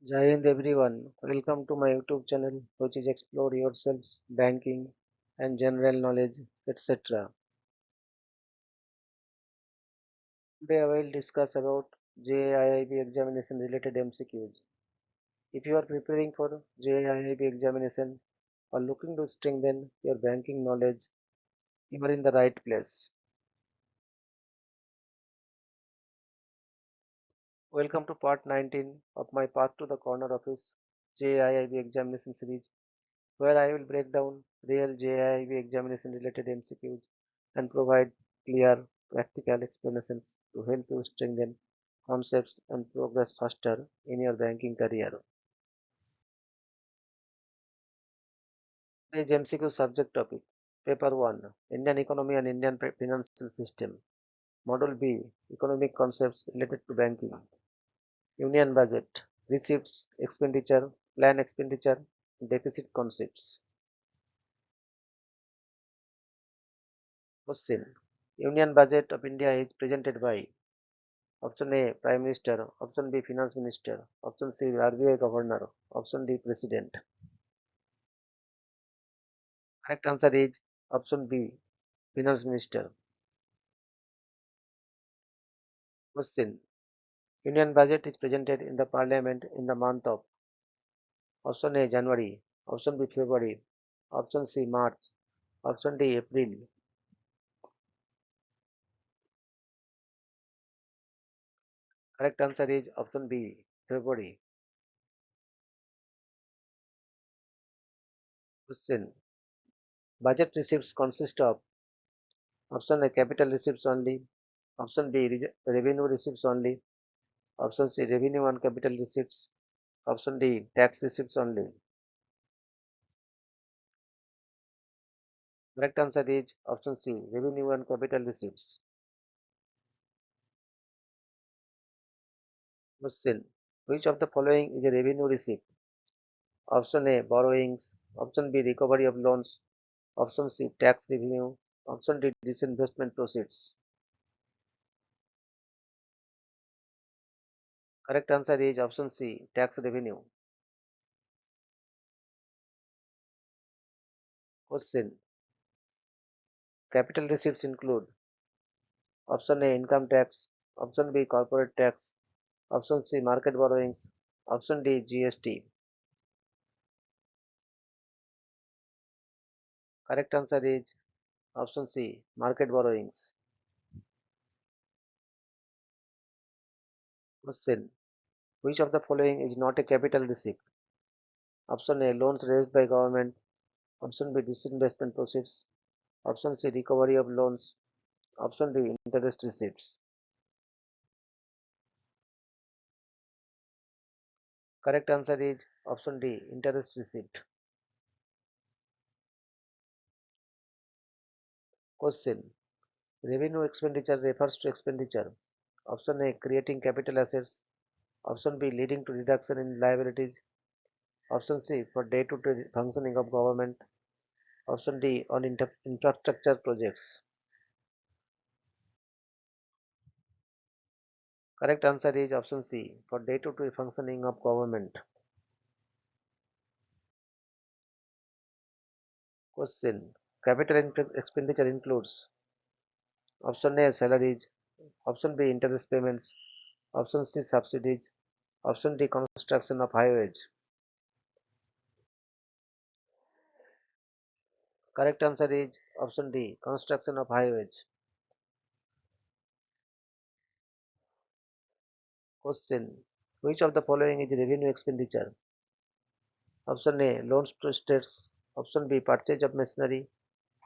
Jai Hind everyone, welcome to my YouTube channel which is Explore Yourselves, Banking and General Knowledge etc. Today I will discuss about JAIIB examination related MCQs. If you are preparing for JAIIB examination or looking to strengthen your banking knowledge, you are in the right place. Welcome to part 19 of my Path to the Corner Office JAIIB examination series, where I will break down real JIIB examination related MCQs and provide clear, practical explanations to help you strengthen concepts and progress faster in your banking career. Today's MCQ subject topic Paper 1 Indian Economy and Indian Financial System. Module B Economic Concepts related to Banking. Union Budget Receipts, Expenditure, Plan Expenditure, Deficit Concepts. Question Union Budget of India is presented by Option A Prime Minister, Option B Finance Minister, Option C RBI Governor, Option D President. Correct answer is Option B Finance Minister. Question Union Budget is presented in the Parliament in the month of Option A January, Option B February, Option C March, Option D April. Correct answer is Option B February. Question Budget receipts consist of Option A capital receipts only, Option B revenue receipts only, Option C revenue and capital receipts, Option D tax receipts only. Correct answer is Option C revenue and capital receipts. Question Which of the following is a revenue receipt? Option A borrowings, Option B recovery of loans, Option C tax revenue, Option D disinvestment proceeds. Correct answer is Option C tax revenue. Question Capital receipts include Option A income tax, Option B corporate tax, Option C market borrowings, Option D GST. Correct answer is Option C market borrowings. Question Which of the following is not a capital receipt? Option A loans raised by government, Option B disinvestment proceeds, Option C recovery of loans, Option D interest receipts. Correct answer is Option D interest receipt. Question Revenue expenditure refers to expenditure. Option A creating capital assets, Option B leading to reduction in liabilities, Option C for day-to-day functioning of government, Option D on infrastructure projects. Correct answer is Option C for day-to-day functioning of government. Question Capital expenditure includes Option A salaries, Option B interest payments, Option C subsidies, Option D construction of highways. Correct answer is Option D construction of highways. Question Which of the following is revenue expenditure? Option A loans to states, Option B purchase of machinery,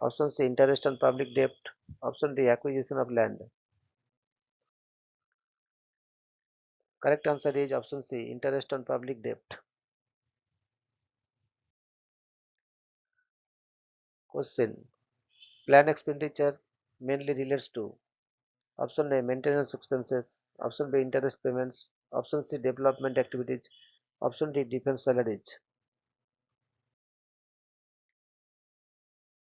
Option C interest on public debt, Option D acquisition of land. Correct answer is Option C interest on public debt. Question Plan expenditure mainly relates to Option A maintenance expenses, Option B interest payments, Option C development activities, Option D defense salaries.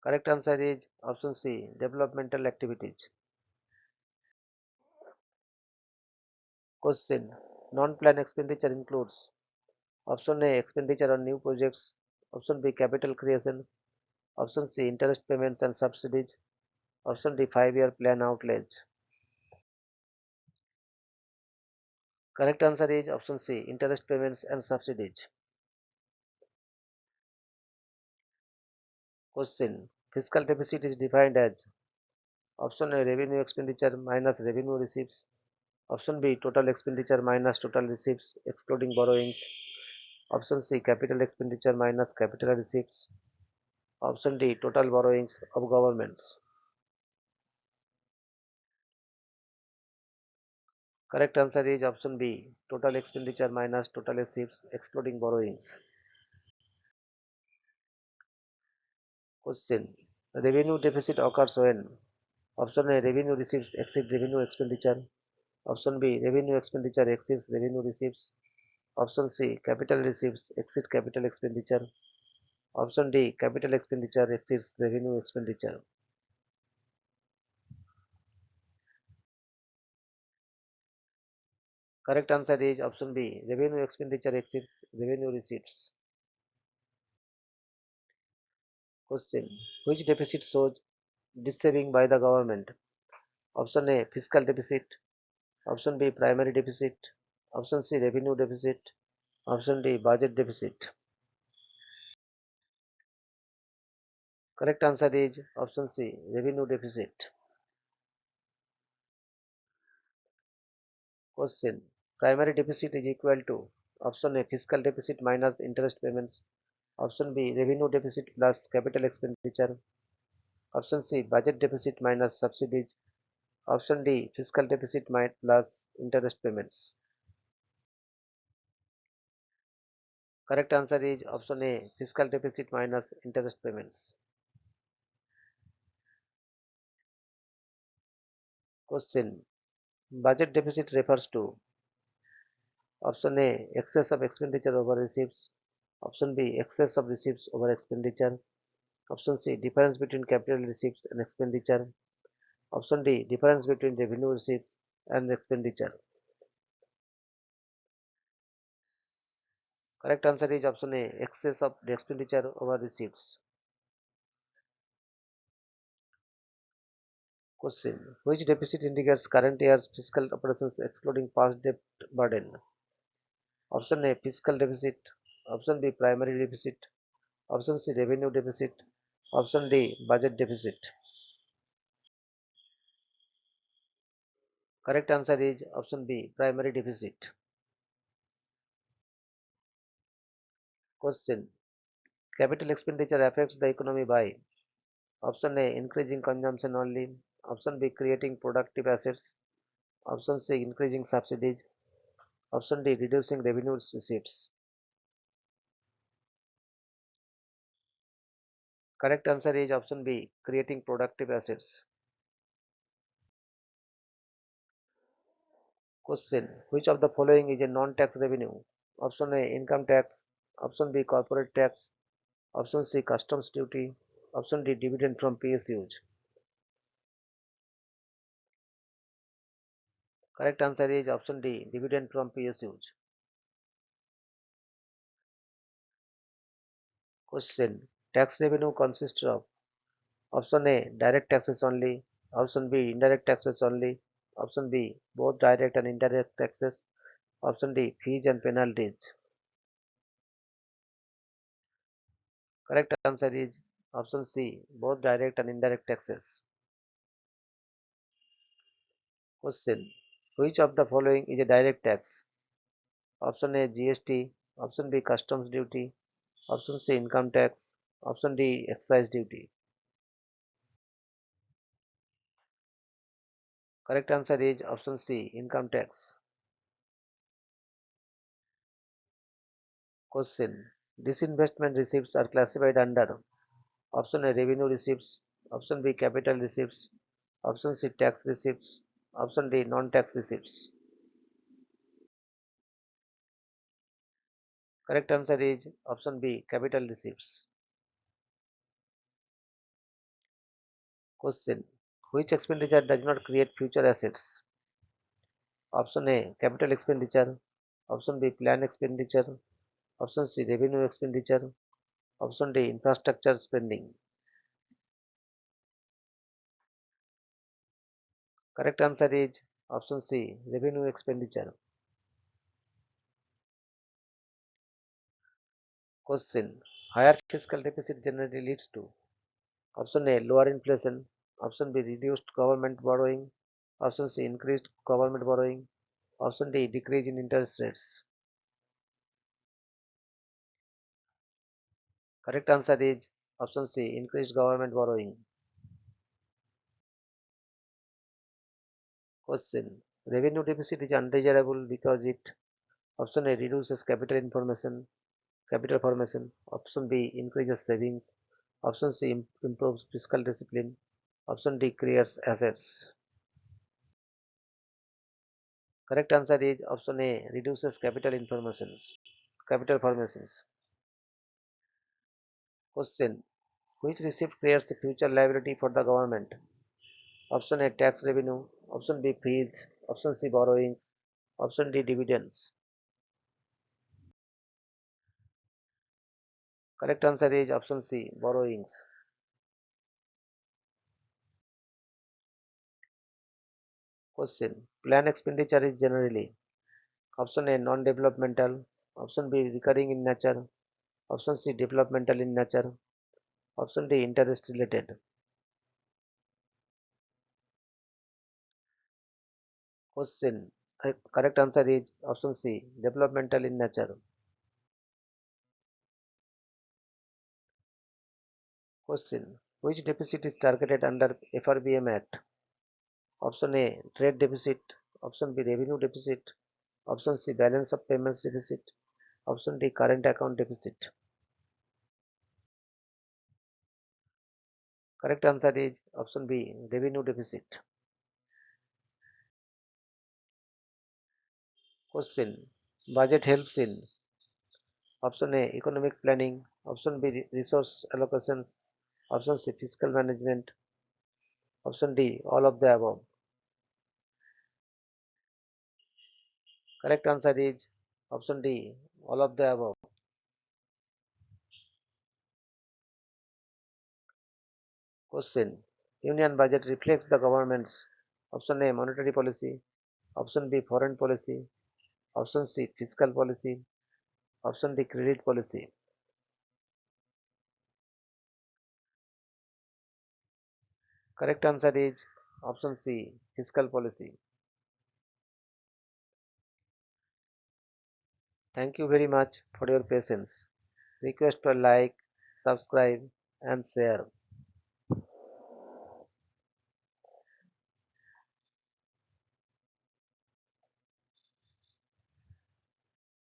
Correct answer is Option C developmental activities. Question Non-plan expenditure includes Option A, expenditure on new projects. Option B, capital creation. Option C, interest payments and subsidies. Option D, 5-year plan outlays. Correct answer is option C, interest payments and subsidies. Question. Fiscal deficit is defined as option A, revenue expenditure minus revenue receipts. Option B, total expenditure minus total receipts excluding borrowings. Option C, capital expenditure minus capital receipts. Option D, total borrowings of governments. Correct answer is option B, total expenditure minus total receipts excluding borrowings. Question. Revenue deficit occurs when option A, revenue receipts exceed revenue expenditure. Option B, revenue expenditure exceeds revenue receipts. Option C, capital receipts exceed capital expenditure. Option D, capital expenditure exceeds revenue expenditure. Correct answer is option B, revenue expenditure exceeds revenue receipts. Question. Which deficit shows dissaving by the government? Option A, fiscal deficit. Option B, primary deficit. Option C, revenue deficit. Option D, budget deficit. Correct answer is option C, revenue deficit. Question. Primary deficit is equal to option A, fiscal deficit minus interest payments. Option B, revenue deficit plus capital expenditure. Option C, budget deficit minus subsidies. Option D, fiscal deficit plus interest payments. Correct answer is option A, fiscal deficit minus interest payments. Question. Budget deficit refers to option A, excess of expenditure over receipts. Option B, excess of receipts over expenditure. Option C, difference between capital receipts and expenditure. Option D, difference between revenue receipts and expenditure. Correct answer is option A, excess of the expenditure over receipts. Question. Which deficit indicates current year's fiscal operations excluding past debt burden? Option A, fiscal deficit. Option B, primary deficit. Option C, revenue deficit. Option D, budget deficit. Correct answer is option B, primary deficit. Question. Capital expenditure affects the economy by option A, increasing consumption only. Option B, creating productive assets. Option C, increasing subsidies. Option D, reducing revenue receipts. Correct answer is option B, creating productive assets. Question. Which of the following is a non-tax revenue? Option A, income tax. Option B, corporate tax. Option C, customs duty. Option D, dividend from PSUs. Correct answer is option D, dividend from PSUs. Question. Tax revenue consists of option A, direct taxes only. Option B, indirect taxes only. Option B, both direct and indirect taxes. Option D, fees and penalties. Correct answer is option C, both direct and indirect taxes. Question. Which of the following is a direct tax? Option A, GST. Option B, customs duty. Option C, income tax. Option D, excise duty. Correct answer is option C, income tax. Question. Disinvestment receipts are classified under option A, revenue receipts. Option B, capital receipts. Option C, tax receipts. Option D, non-tax receipts. Correct answer is option B, capital receipts. Question. Which expenditure does not create future assets? Option A, capital expenditure. Option B, plan expenditure. Option C, revenue expenditure. Option D, infrastructure spending. Correct answer is option C, revenue expenditure. Question. Higher fiscal deficit generally leads to option A, lower inflation. Option B, reduced government borrowing. Option C, increased government borrowing. Option D, decrease in interest rates. Correct answer is option C, increased government borrowing. Question. Revenue deficit is undesirable because it option A reduces capital formation. Option B increases savings. Option C improves fiscal discipline. Option D creates assets. Correct answer is option A reduces capital formations. Question. Which receipt creates a future liability for the government? Option A tax revenue. Option B fees. Option C borrowings. Option D dividends. Correct answer is option C borrowings. Question. Plan expenditure is generally option A non-developmental, option B recurring in nature, option C developmental in nature, option D interest related. Question. Correct answer is option C developmental in nature. Question. Which deficit is targeted under FRBM Act? Option A trade deficit, option B revenue deficit, option C balance of payments deficit, option D current account deficit. Correct answer is option B revenue deficit. Question. Budget helps in option A economic planning, option B resource allocations, option C fiscal management, option D all of the above. Correct answer is option D all of the above. Question. Union budget reflects the government's option A monetary policy, option B foreign policy, option C fiscal policy, option D credit policy. Correct answer is option C fiscal policy. Thank you very much for your patience. Request for like, subscribe and share.